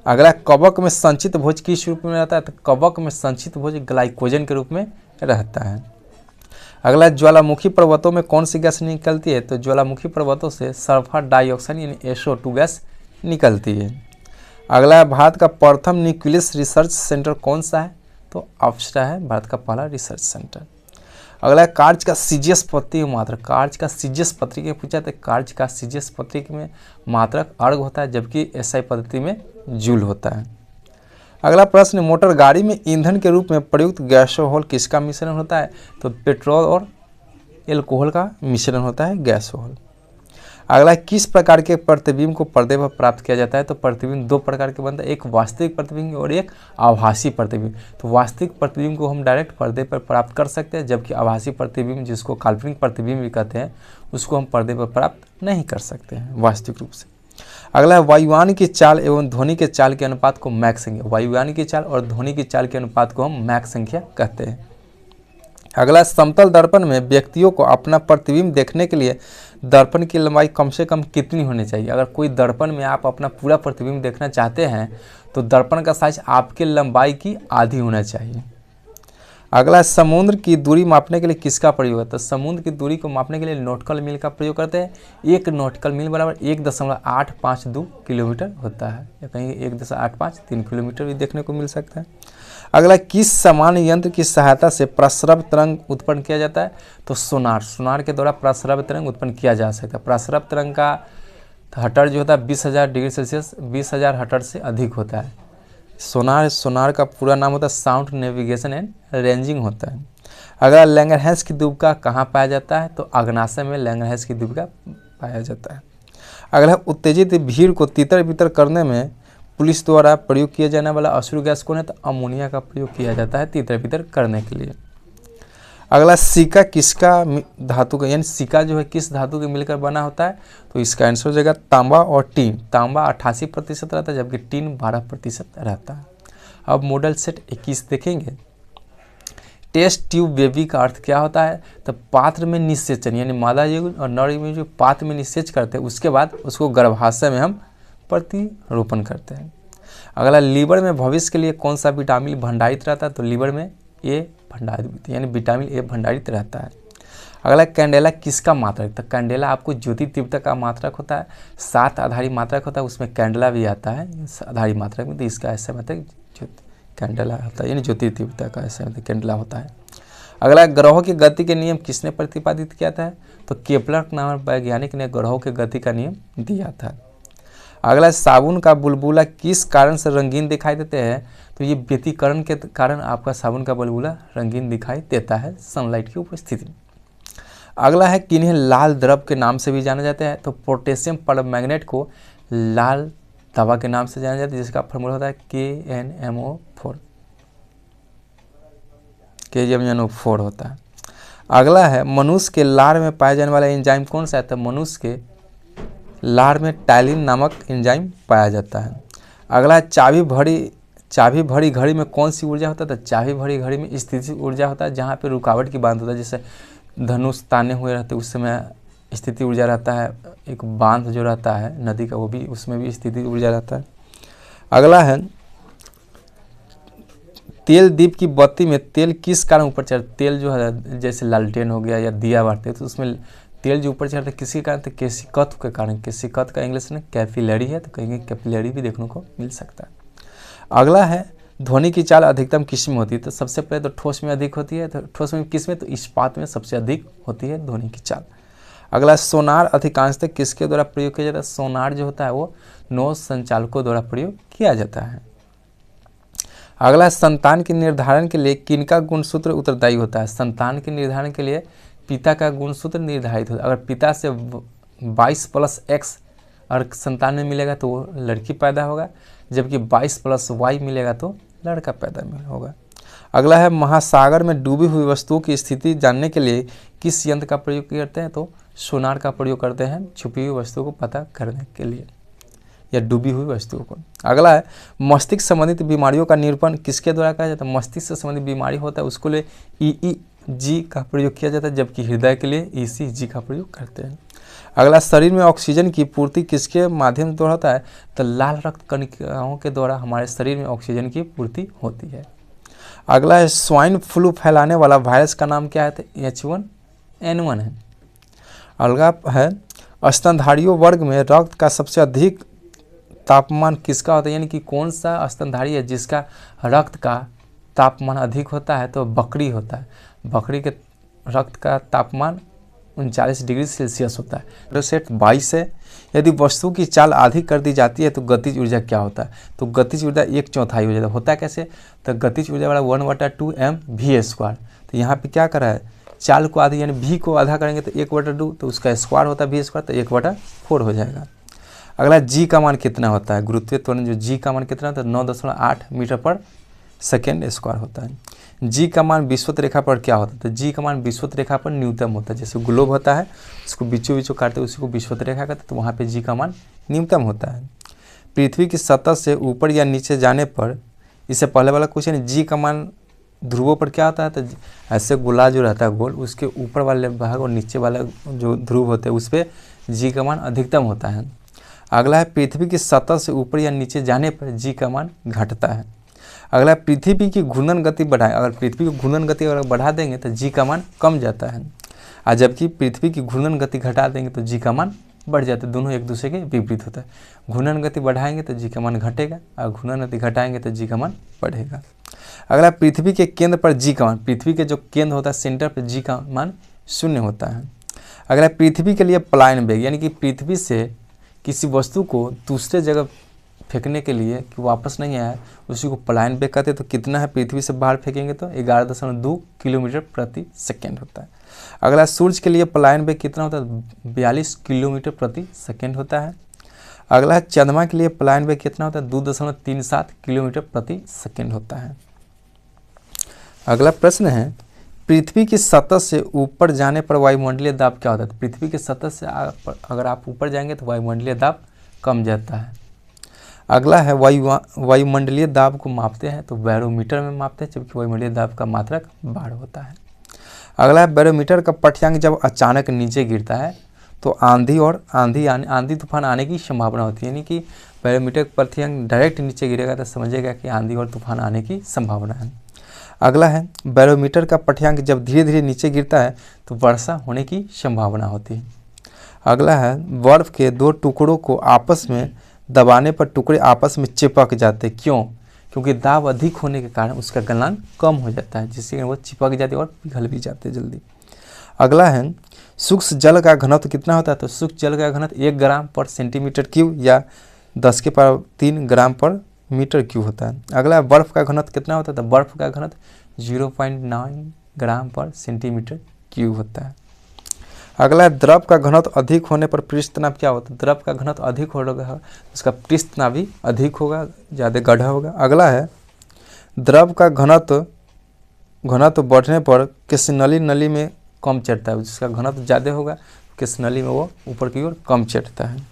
अगला कवक में संचित भोज किस रूप में रहता है, तो कवक में संचित भोज ग्लाइकोजन के रूप में रहता है। अगला ज्वालामुखी पर्वतों में कौन सी गैस निकलती है, तो ज्वालामुखी पर्वतों से सल्फर डाइऑक्साइड यानी SO2 गैस निकलती है। अगला है भारत का प्रथम न्यूक्लियस रिसर्च सेंटर कौन सा है, तो ऑप्शन है भारत का पहला रिसर्च सेंटर। अगला है कार्य का सीजीएस पत्रिका मात्रक, कार्य का सीजीएस पत्रिका पूछा तो कार्य का सीजीएस पत्रिका में मात्रक अर्ग होता है, जबकि एसआई पद्धति में जूल होता है। अगला प्रश्न मोटर गाड़ी में ईंधन के रूप में प्रयुक्त गैसोहॉल किसका मिश्रण होता है, तो पेट्रोल और एल्कोहल का मिश्रण होता है गैसोहॉल। अगला किस प्रकार के प्रतिबिंब को पर्दे पर प्राप्त किया जाता है, तो प्रतिबिंब दो प्रकार के बनता है, एक वास्तविक प्रतिबिंब और एक आभासी प्रतिबिंब। तो वास्तविक प्रतिबिंब को हम डायरेक्ट पर्दे पर प्राप्त कर सकते हैं, जबकि आभासी प्रतिबिंब जिसको काल्पनिक प्रतिबिंब भी कहते हैं उसको हम पर्दे पर प्राप्त नहीं कर सकते हैं वास्तविक रूप से। अगला है वायुयान की चाल एवं ध्वनि के चाल के अनुपात को मैक संख्या, वायुयान की चाल और ध्वनि की चाल के अनुपात को हम मैक संख्या कहते हैं। अगला समतल दर्पण में व्यक्तियों को अपना प्रतिबिंब देखने के लिए दर्पण की लंबाई कम से कम कितनी होनी चाहिए। अगर कोई दर्पण में आप अपना पूरा प्रतिबिंब देखना चाहते हैं तो दर्पण का साइज आपके लंबाई की आधी होना चाहिए। अगला समुद्र की दूरी मापने के लिए किसका प्रयोग होता है, समुद्र की दूरी को मापने के लिए नॉटिकल मील का प्रयोग करते हैं। एक नॉटिकल मील बराबर 1.852 किलोमीटर होता है, या कहीं 1.853 किलोमीटर भी देखने को मिल सकता है। अगला किस सामान्य यंत्र की सहायता से प्रस्रव तरंग उत्पन्न किया जाता है, तो सोनार के द्वारा प्रस्रव तरंग उत्पन्न किया जा सकता है। प्रस्रव तरंग का हटर जो होता है 20,000 डिग्री सेल्सियस 20,000 हटर से अधिक होता है। सोनार का पूरा नाम होता है साउंड नेविगेशन एंड रेंजिंग होता है। अगला लैंगरहैंस की दुबका कहाँ पाया जाता है, तो अग्नाशय में लैंगरहैंस की दुबका पाया जाता है। अगला उत्तेजित भीड़ को तितर बितर करने में पुलिस द्वारा प्रयोग किया जाने वाला अश्रु गैस कौन है, तो अमोनिया का प्रयोग किया जाता है तितर बितर करने के लिए। अगला सिक्का किसका धातु का, यानी सिक्का जो है किस धातु के मिलकर बना होता है, तो इसका आंसर हो जाएगा तांबा और टीन। तांबा 88% रहता है, जबकि टीन 12% रहता है। अब मॉडल सेट 21 देखेंगे। टेस्ट ट्यूब बेबी का अर्थ क्या होता है, तो पात्र में निषेचन, यानी मादा युग्म और नर युग्म जो पात्र में निषेच करते हैं उसके बाद उसको गर्भाशय में हम प्रतिरोपण करते हैं। अगला लीवर में भविष्य के लिए कौन सा विटामिन भंडारित रहता है, तो लीवर में ए भंडारित यानी विटामिन ए भंडारित रहता है। अगला कैंडेला किसका मात्रक, तो कैंडेला आपको ज्योति तीव्रता का मात्रक होता है। 7 आधारी मात्रक होता है, उसमें कैंडेला भी आता है आधारी मात्रक में, तो इसका ऐसा मतलब कैंडेला होता है, यानी ज्योति तीव्रता का ऐसा मतलब कैंडेला होता है। अगला ग्रहों की गति के नियम किसने प्रतिपादित किया था, तो केपलर नामक वैज्ञानिक ने ग्रहों की गति का नियम दिया था। अगला साबुन का बुलबुला किस कारण से रंगीन दिखाई देते हैं, तो ये व्यतिकरण के कारण आपका साबुन का बुलबुला रंगीन दिखाई देता है सनलाइट की उपस्थिति में। अगला है किन्हें लाल द्रव के नाम से भी जाना जाता है, तो पोटेशियम परमैंगनेट को लाल दवा के नाम से जाना जाता है, जिसका फॉर्मूला होता है KNMO4, KNMO4 होता है। अगला है मनुष्य के लार में पाया जाने वाला एंजाइम कौन सा है? तो मनुष्य के लार में टाइलिन नामक एंजाइम पाया जाता है। अगला है चाबी भरी घड़ी में कौन सी ऊर्जा होता है? तो चाबी भरी घड़ी में स्थिति ऊर्जा होता है, जहाँ पे रुकावट की बांध होता है, जैसे धनुष ताने हुए रहते उस समय स्थिति ऊर्जा रहता है। एक बांध जो रहता है नदी का, वो भी, उसमें भी स्थिति ऊर्जा रहता है। अगला है तेल दीप की बत्ती में तेल किस कारण ऊपर चढ़, तेल जो है जैसे लालटेन हो गया या दिया बारते हैं तो उसमें तेल जो ऊपर चढ़ता है किसी कारण? तो केशिकत्व के कारण। केशिकत्व का इंग्लिश में कैपिलरी है, तो कहीं कैपिलरी भी देखने को मिल सकता है। अगला है ध्वनि की चाल अधिकतम किस में होती है? तो सबसे पहले तो ठोस में अधिक होती है। तो ठोस में किस में? तो इस्पात में सबसे अधिक होती है ध्वनि की चाल। अगला सोनार अधिकांशतः किसके द्वारा प्रयोग किया जाता है? सोनार जो होता है वो नौ संचालकों द्वारा प्रयोग किया जाता है। अगला संतान के निर्धारण के लिए किनका गुणसूत्र उत्तरदायी होता है? संतान के निर्धारण के लिए पिता का गुणसूत्र निर्धारित होता है। अगर पिता से 22+X अगर संतान में मिलेगा तो वो लड़की पैदा होगा, जबकि 22+Y मिलेगा तो लड़का पैदा होगा। अगला है महासागर में डूबी हुई वस्तुओं की स्थिति जानने के लिए किस यंत्र का प्रयोग करते हैं? तो सोनार का प्रयोग करते हैं छुपी हुई वस्तुओं को पता करने के लिए या डूबी हुई वस्तुओं को। अगला है मस्तिष्क संबंधित बीमारियों का निरूपण किसके द्वारा किया जाता है? मस्तिष्क से संबंधित बीमारी होता है उसको लिए EEG का प्रयोग किया जाता है, जबकि हृदय के लिए ECG का प्रयोग करते हैं। अगला शरीर में ऑक्सीजन की पूर्ति किसके माध्यम द्वारा होता है? तो लाल रक्त कणिकाओं के द्वारा हमारे शरीर में ऑक्सीजन की पूर्ति होती है। अगला है स्वाइन फ्लू फैलाने वाला वायरस का नाम क्या है? तो H1N1 है। अगला है स्तनधारियों वर्ग में रक्त का सबसे अधिक तापमान किसका होता है? यानी कि कौन सा स्तनधारी है जिसका रक्त का तापमान अधिक होता है? तो बकरी होता है। बकरी के रक्त का तापमान 39 डिग्री सेल्सियस होता है। सेट 22 है। यदि वस्तु की चाल आधी कर दी जाती है तो गतिज ऊर्जा क्या होता है? तो गतिज ऊर्जा 1/4 हो जाता है। होता कैसे? तो गतिज ऊर्जा वाला 1/2 mv²। तो यहाँ पे क्या करा है? चाल को आधी यानी v को आधा करेंगे तो 1/2, तो उसका स्क्वायर होता है v², तो 1/4 हो जाएगा। अगला g का मान कितना होता है? गुरुत्वीय त्वरण जो g का मान कितना होता है? 9.8 मीटर/सेकेंड² होता है। g का मान विषुवत रेखा पर क्या होता है? तो g का मान विषुवत रेखा पर न्यूनतम होता है। जैसे ग्लोब होता है उसको बीचों बीचों काटते हैं, उसी को विषुवत रेखा कहते हैं, तो वहाँ पे g का मान न्यूनतम होता है। पृथ्वी की सतह से ऊपर या नीचे जाने पर, इससे पहले वाला क्वेश्चन, g का मान ध्रुवों पर क्या होता है? तो ऐसे गोला जो रहता है गोल, उसके ऊपर वाले भाग और नीचे वाला जो ध्रुव होते हैं उस पर g का मान अधिकतम होता है। अगला है पृथ्वी की सतह से ऊपर या नीचे जाने पर g का मान घटता है। अगला पृथ्वी की घूर्णन गति बढ़ाएं, अगर पृथ्वी की घूर्णन गति अगर बढ़ा देंगे तो g का मान कम जाता है, और जबकि पृथ्वी की घूर्णन गति घटा देंगे तो g का मान बढ़ जाता है। दोनों एक दूसरे के विपरीत होता है। घूर्णन गति बढ़ाएंगे तो g का मान घटेगा, और घूर्णन गति घटाएंगे तो g का मान बढ़ेगा। अगला पृथ्वी के केंद्र पर g का मान, पृथ्वी के जो केंद्र होता है सेंटर पर g का मान 0 होता है। अगला पृथ्वी के लिए पलायन वेग, यानी कि पृथ्वी से किसी वस्तु को दूसरे जगह फेंकने के लिए कि वापस नहीं आया, उसी को पलायन वेग कहते हैं। तो कितना है? पृथ्वी से बाहर फेंकेंगे तो 11.2 किलोमीटर/सेकेंड होता है। अगला सूर्य के लिए पलायन वेग कितना होता है? 42 किलोमीटर/सेकेंड होता है। अगला चंद्रमा के लिए पलायन वेग कितना होता है? 2.37 किलोमीटर/सेकेंड होता है। अगला प्रश्न है पृथ्वी की सतह से ऊपर जाने पर वायुमंडलीय दाब क्या होता है? पृथ्वी की सतह से अगर आप ऊपर जाएंगे तो वायुमंडलीय दाब कम जाता है। अगला है वायुमंडलीय दाब को मापते हैं तो बैरोमीटर में मापते हैं, जबकि वायुमंडलीय दाब का मात्रक बार होता है। अगला है बैरोमीटर का पठ्यांक जब अचानक नीचे गिरता है तो आंधी तूफान आने की संभावना होती है। यानी कि बैरोमीटर का पठ्यांक डायरेक्ट नीचे गिरेगा तो समझेगा कि आंधी और तूफान आने की संभावना है। अगला है बैरोमीटर का पठ्यांक जब धीरे धीरे नीचे गिरता है तो वर्षा होने की संभावना होती है। अगला है बर्फ के 2 टुकड़ों को आपस में दबाने पर टुकड़े आपस में चिपक जाते, क्यों? क्योंकि दाब अधिक होने के कारण उसका गलनांक कम हो जाता है, जिससे वो चिपक जाते और पिघल भी जाते जल्दी। अगला है सूक्ष्म जल का घनत्व कितना होता है? तो सूक्ष्म जल का घनत्व 1 ग्राम/सेंटीमीटर³ या 10⁻³ ग्राम/मीटर³ होता है। अगला बर्फ का घनत्व कितना होता है? तो बर्फ का घनत्व 0.9 ग्राम/सेंटीमीटर³ होता है। अगला है द्रव का घनत्व अधिक होने पर पृष्ठ तनाव क्या होता है? द्रव का घनत्व अधिक होगा उसका पृष्ठ तनाव भी अधिक होगा, ज़्यादा गाढ़ा होगा। अगला है द्रव का घनत्व बढ़ने पर किस नली में कम चढ़ता है? जिसका घनत्व ज़्यादा होगा किस नली में वो ऊपर की ओर कम चढ़ता है।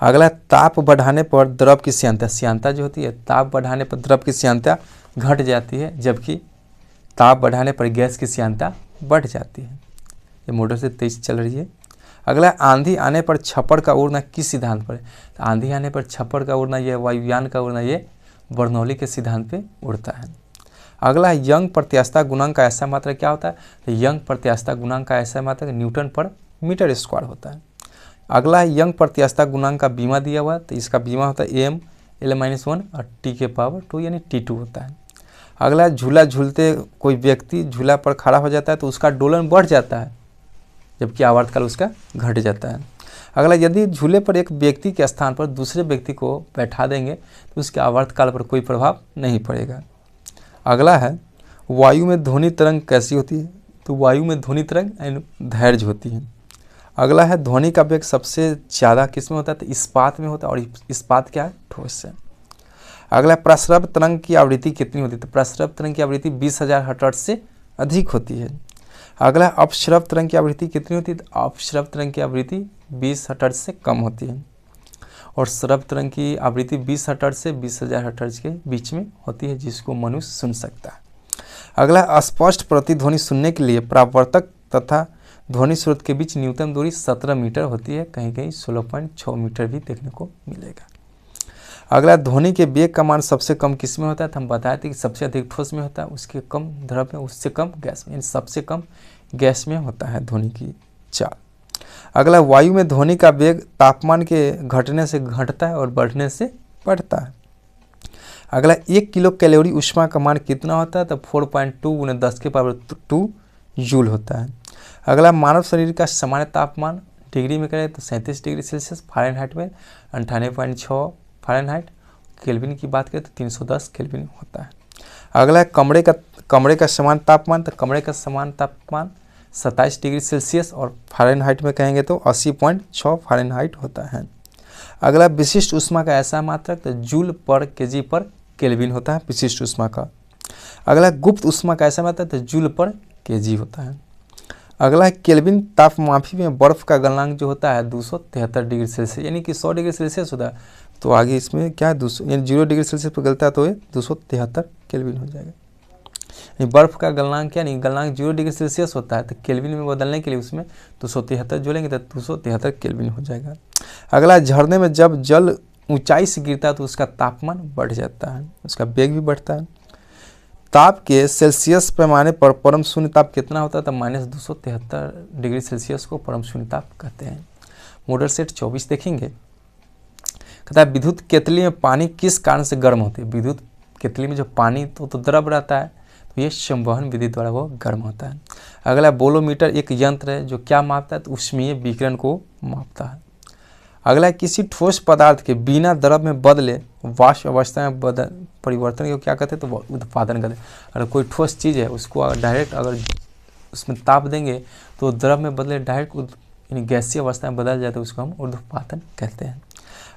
अगला ताप बढ़ाने पर द्रव की श्यानता जो होती है, ताप बढ़ाने पर द्रव की श्यानता घट जाती है, जबकि ताप बढ़ाने पर गैस की श्यानता बढ़ जाती है। ये मोटर से तेज चल रही है। अगला आंधी आने पर छप्पर का उड़ना किस सिद्धांत पर है? तो आंधी आने पर छप्पर का उड़ना, ये वायुयान का उड़ना, ये बर्नौली के सिद्धांत पे उड़ता है। अगला है यंग प्रत्यास्थता गुणांक का ऐसा मात्रक क्या होता है? तो यंग प्रत्यास्थता गुणांक का ऐसा मात्रक न्यूटन पर मीटर स्क्वायर होता है। अगला है यंग प्रत्यास्थता गुणांक का बीमा दिया हुआ है, तो इसका बीमा होता है एम L-1 और T⁻2 यानी T2 होता है। अगला झूला झूलते कोई व्यक्ति झूला पर खड़ा हो जाता है तो उसका डोलन बढ़ जाता है, जबकि आवर्तकाल उसका घट जाता है। अगला यदि झूले पर एक व्यक्ति के स्थान पर दूसरे व्यक्ति को बैठा देंगे तो उसके आवर्तकाल पर कोई प्रभाव नहीं पड़ेगा। अगला है वायु में ध्वनि तरंग कैसी होती है? तो वायु में ध्वनि तरंग धैर्य होती है। अगला है ध्वनि का वेग सबसे ज़्यादा किस में होता है? तो इस्पात में होता है, और इस्पात क्या है? ठोस है। अगला प्रस्रव तरंग की आवृत्ति कितनी होती है? तो प्रस्रव तरंग की आवृत्ति 20,000 हर्ट्ज से अधिक होती है। अगला अपश्रव तरंग की आवृत्ति कितनी होती है? तो अपश्रव तरंग की आवृत्ति 20 हर्ट्ज से कम होती है, और श्रव तरंग की आवृत्ति 20 हर्ट्ज से 20,000 हर्ट्ज के बीच में होती है, जिसको मनुष्य सुन सकता है। अगला स्पष्ट प्रतिध्वनि सुनने के लिए परावर्तक तथा ध्वनि स्रोत के बीच न्यूनतम दूरी 17 मीटर होती है, कहीं कहीं 16.6 मीटर भी देखने को मिलेगा। अगला ध्वनि के वेग का मान सबसे कम किस में होता है? तो हम बताए थे कि सबसे अधिक ठोस में होता है, उसके कम द्रव में, उससे कम गैस में, यानी सबसे कम गैस में होता है ध्वनि की चाल। अगला वायु में ध्वनि का वेग तापमान के घटने से घटता है और बढ़ने से बढ़ता है। अगला 1 किलो कैलोरी ऊष्मा का मान कितना होता है? तो 4.2 × 10⁻² जूल होता है। अगला मानव शरीर का सामान्य तापमान डिग्री में करें तो 37 डिग्री सेल्सियस, फ़ारेनहाइट में 98.6 फ़ारेनहाइट, केल्विन की बात करें तो 310 केल्विन होता है। अगला है कमरे का समान तापमान, तो कमरे का समान तापमान 27 डिग्री सेल्सियस और फ़ारेनहाइट में कहेंगे तो 80.6 फ़ारेनहाइट होता है। अगला विशिष्ट ऊष्मा का ऐसा मात्रक, तो जूल पर केजी पर केल्विन होता है विशिष्ट ऊष्मा का। अगला गुप्त ऊष्मा का ऐसा मात्रक, तो जूल पर केजी होता है। अगला है केल्विन तापमापी में बर्फ का गलनांक जो होता है 273 डिग्री सेल्सियस, यानी कि 100 डिग्री सेल्सियस होता है, तो आगे इसमें क्या है 200, यानी 0 डिग्री सेल्सियस पर गलता है तो ये 273 केल्विन हो जाएगा। यानी बर्फ का गलनांक क्या नहीं, गलनांक 0 डिग्री सेल्सियस होता है, तो केल्विन में बदलने के लिए उसमें 273 जोड़ेंगे तो 273 केल्विन हो जाएगा। अगला झरने में जब जल ऊंचाई से गिरता है तो उसका तापमान बढ़ जाता है, उसका वेग भी बढ़ता है। ताप के सेल्सियस पैमाने पर परम शून्य ताप कितना होता है? तो -273 डिग्री सेल्सियस को परम शून्य ताप कहते हैं। मॉडल सेट 24 देखेंगे। कहता है विद्युत केतली में पानी किस कारण से गर्म होती है? विद्युत केतली में जो पानी तो द्रव रहता है, तो ये संवहन विधि द्वारा वो गर्म होता है। अगला बोलोमीटर एक यंत्र है जो क्या मापता है? तो ऊष्मीय विकिरण को मापता है। अगला किसी ठोस पदार्थ के बिना द्रव में बदले वाष्प अवस्था में परिवर्तन को क्या कहते हैं? तो उत्पादन कहते हैं। अगर कोई ठोस चीज़ है उसको अगर डायरेक्ट अगर उसमें ताप देंगे तो द्रव में बदले डायरेक्ट यानी गैसीय अवस्था में बदल जाए तो उसको हम ऊर्ध्वपातन कहते हैं।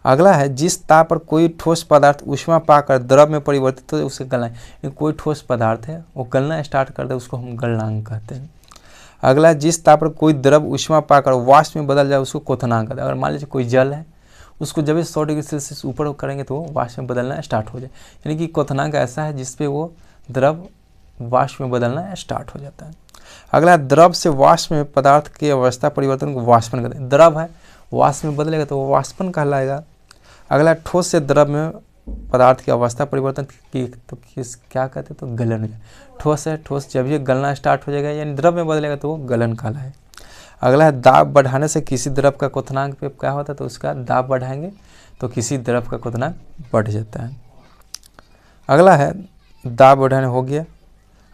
अगला है जिस ताप पर कोई ठोस पदार्थ ऊष्मा पाकर द्रव में परिवर्तित हो उसे गलनांक, कोई ठोस पदार्थ है वो गलना स्टार्ट कर दे उसको हम गलनांक कहते हैं। अगला जिस ताप पर कोई द्रव ऊष्मा पाकर वाष्प में बदल जाए उसको क्वथनांक कहते हैं। अगर मान लीजिए कोई जल है उसको जब 100 डिग्री सेल्सियस ऊपर करेंगे तो वो वाष्प में बदलना स्टार्ट हो जाए, यानी कि क्वथनांक ऐसा है जिसपे वो द्रव वाष्प में बदलना स्टार्ट हो जाता है। अगला द्रव से वाष्प में पदार्थ की अवस्था परिवर्तन को वाष्पन कहते हैं। द्रव है वाष्प में बदलेगा तो वो वाष्पन कहलाएगा। अगला ठोस से द्रव में पदार्थ की अवस्था परिवर्तन की तो क्या कहते हैं? तो गलन। ठोस है, ठोस जब ये गलना स्टार्ट हो जाएगा यानी द्रव में बदलेगा तो वो गलन कहलाए। अगला है दाब बढ़ाने से किसी द्रव का क्वथनांक पे क्या होता है? तो उसका दाब बढ़ाएंगे तो किसी द्रव का क्वथनांक बढ़ जाता है। अगला है दाब बढ़ाने हो गया।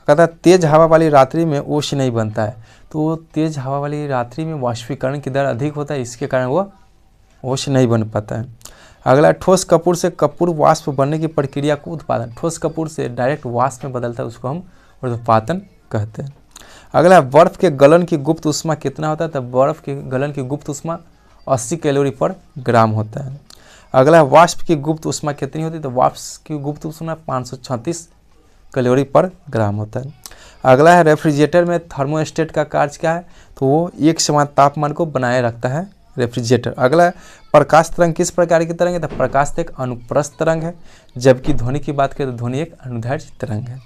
कहता है तेज हवा वाली रात्रि में ओश नहीं बनता है, तो तेज हवा वाली रात्रि में वाष्पीकरण की दर अधिक होता है, इसके कारण वो ओश नहीं बन पाता है। अगला ठोस कपूर से कपूर वाष्प बनने की प्रक्रिया को उत्पादन, ठोस कपूर से डायरेक्ट वाष्प में बदलता है उसको हम ऊर्ध्वपातन कहते हैं। अगला है बर्फ़ के गलन की गुप्त ऊष्मा कितना होता है, तो बर्फ़ के गलन की गुप्त ऊष्मा 80 कैलोरी पर ग्राम होता है। अगला है वाष्प की गुप्त ऊष्मा कितनी होती है, तो वाष्प की गुप्त ऊष्मा 536 कैलोरी पर ग्राम होता है। अगला है रेफ्रिजरेटर में थर्मोस्टेट का कार्य क्या है, तो वो एक समान तापमान को बनाए रखता है रेफ्रिजरेटर। अगला है प्रकाश तरंग किस प्रकार की तरंग है, तो प्रकाश एक अनुप्रस्थ तरंग है, जबकि ध्वनि की बात करें तो ध्वनि एक अनुदैर्ध्य तरंग है।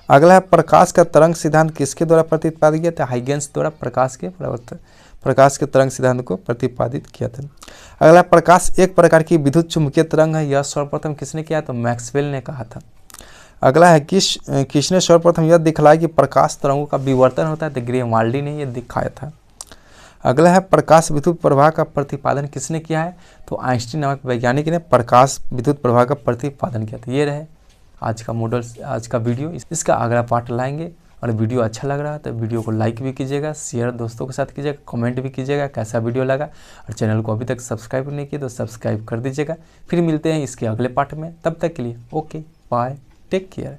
अगला है प्रकाश का तरंग सिद्धांत किसके द्वारा प्रतिपादित किया था, हाइगेंस द्वारा प्रकाश के तरंग सिद्धांत को प्रतिपादित किया था। अगला प्रकाश एक प्रकार की विद्युत चुंबकीय तरंग है, यह सर्वप्रथम किसने किया, तो मैक्सवेल ने कहा था। अगला है किसने सर्वप्रथम यह दिखलाया कि प्रकाश तरंगों का विवर्तन होता है, तो ग्रीवाल्डी ने यह दिखाया था। अगला है प्रकाश विद्युत प्रवाह का प्रतिपादन किसने किया है, तो आइंस्टीन नामक वैज्ञानिक ने प्रकाश विद्युत प्रवाह का प्रतिपादन किया था। ये रहे आज का मॉडल, आज का वीडियो। इसका अगला पार्ट लाएंगे। और वीडियो अच्छा लग रहा है तो वीडियो को लाइक भी कीजिएगा, शेयर दोस्तों के साथ कीजिएगा, कमेंट भी कीजिएगा कैसा वीडियो लगा। और चैनल को अभी तक सब्सक्राइब नहीं किया तो सब्सक्राइब कर दीजिएगा। फिर मिलते हैं इसके अगले पार्ट में, तब तक के लिए ओके बाय, टेक केयर।